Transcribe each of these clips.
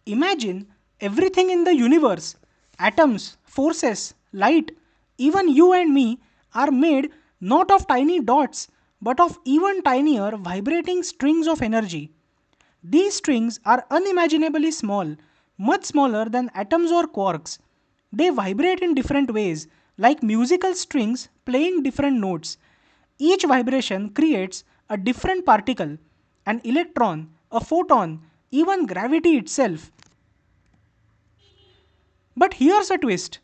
Imagine everything in the universe, atoms, forces, light, even you and me are made not of tiny dots but of even tinier vibrating strings of energy. These strings are unimaginably small, much smaller than atoms or quarks. They vibrate in different ways, like musical strings playing different notes. Each vibration creates a different particle, an electron, a photon, even gravity itself. But here's a twist.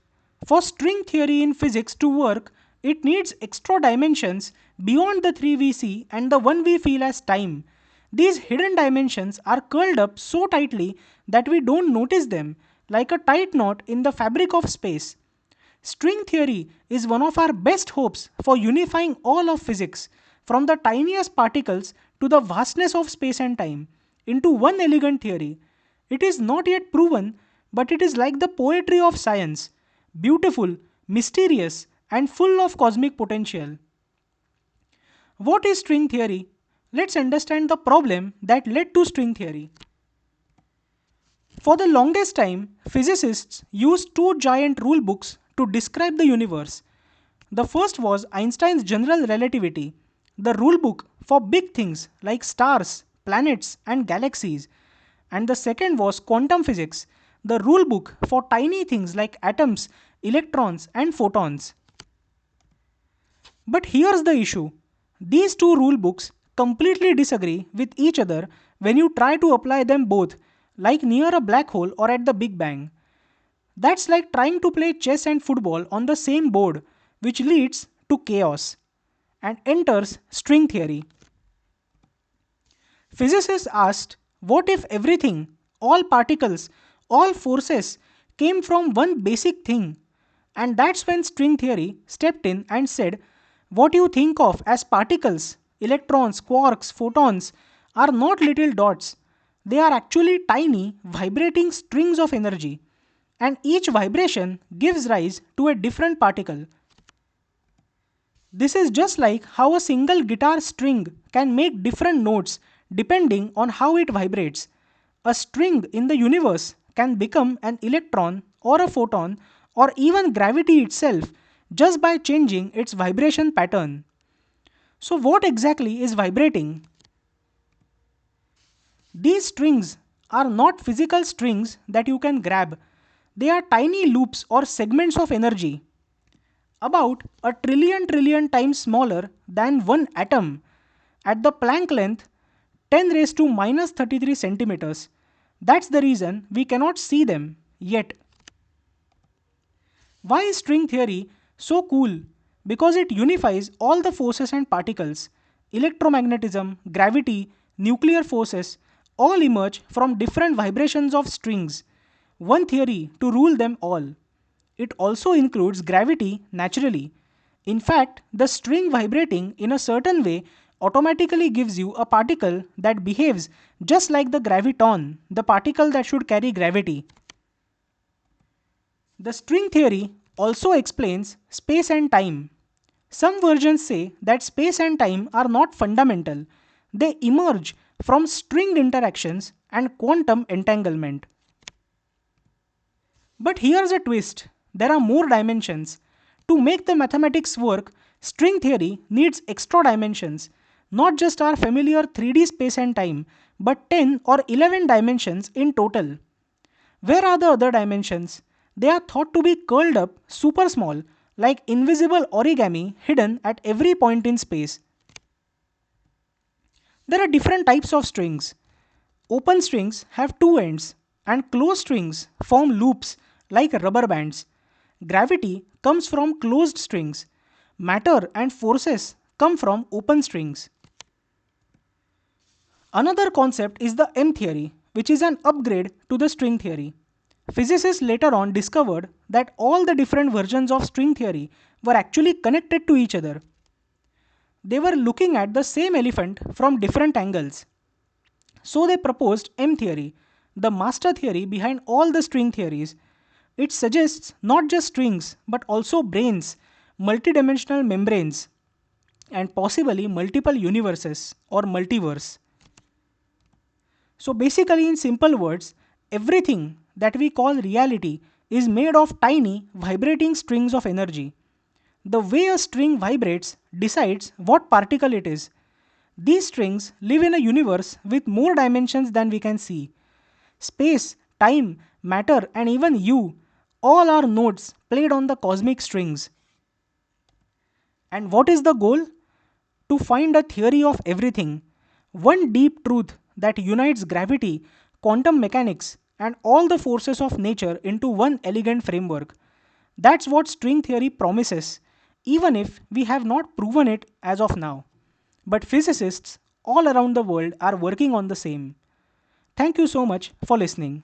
For string theory in physics to work, it needs extra dimensions beyond the three we see and the one we feel as time. These hidden dimensions are curled up so tightly that we don't notice them, like a tight knot in the fabric of space. String theory is one of our best hopes for unifying all of physics, from the tiniest particles to the vastness of space and time, into one elegant theory. It is not yet proven, but it is like the poetry of science, beautiful, mysterious, and full of cosmic potential. What is string theory? Let's understand the problem that led to string theory. For the longest time, physicists used two giant rule books to describe the universe. The first was Einstein's general relativity, the rule book for big things like stars, planets, and galaxies. And the second was quantum physics, the rule book for tiny things like atoms, electrons, and photons. But here's the issue. These two rule books completely disagree with each other when you try to apply them both, like near a black hole or at the Big Bang. That's like trying to play chess and football on the same board, which leads to chaos and enters string theory. Physicists asked, what if everything, all particles, all forces came from one basic thing? And that's when string theory stepped in and said, what you think of as particles, electrons, quarks, photons, are not little dots. They are actually tiny, vibrating strings of energy. And each vibration gives rise to a different particle. This is just like how a single guitar string can make different notes depending on how it vibrates. A string in the universe can become an electron or a photon or even gravity itself just by changing its vibration pattern. So, what exactly is vibrating? These strings are not physical strings that you can grab. They are tiny loops or segments of energy, about a trillion times smaller than one atom, at the Planck length 10 raised to minus 33 centimeters. That's the reason we cannot see them yet. Why is string theory so cool? Because it unifies all the forces and particles. Electromagnetism, gravity, nuclear forces all emerge from different vibrations of strings. One theory to rule them all. It also includes gravity naturally. In fact, the string vibrating in a certain way automatically gives you a particle that behaves just like the graviton, the particle that should carry gravity. The string theory also explains space and time. Some versions say that space and time are not fundamental. They emerge from string interactions and quantum entanglement. But here's a twist. There are more dimensions. To make the mathematics work, string theory needs extra dimensions, not just our familiar 3D space and time, but 10 or 11 dimensions in total. Where are the other dimensions? They are thought to be curled up super small, like invisible origami hidden at every point in space. There are different types of strings. Open strings have two ends, and closed strings form loops like rubber bands. Gravity comes from closed strings. Matter and forces come from open strings. Another concept is the M theory, which is an upgrade to the string theory. Physicists later on discovered that all the different versions of string theory were actually connected to each other. They were looking at the same elephant from different angles. So they proposed M theory, the master theory behind all the string theories. It suggests not just strings but also brains, multidimensional membranes, and possibly multiple universes or multiverse. So basically, in simple words, everything that we call reality is made of tiny, vibrating strings of energy. The way a string vibrates decides what particle it is. These strings live in a universe with more dimensions than we can see. Space, time, matter, and even you all are notes played on the cosmic strings. And what is the goal? To find a theory of everything, one deep truth that unites gravity, quantum mechanics, and all the forces of nature into one elegant framework. That's what string theory promises, even if we have not proven it as of now. But physicists all around the world are working on the same. Thank you so much for listening.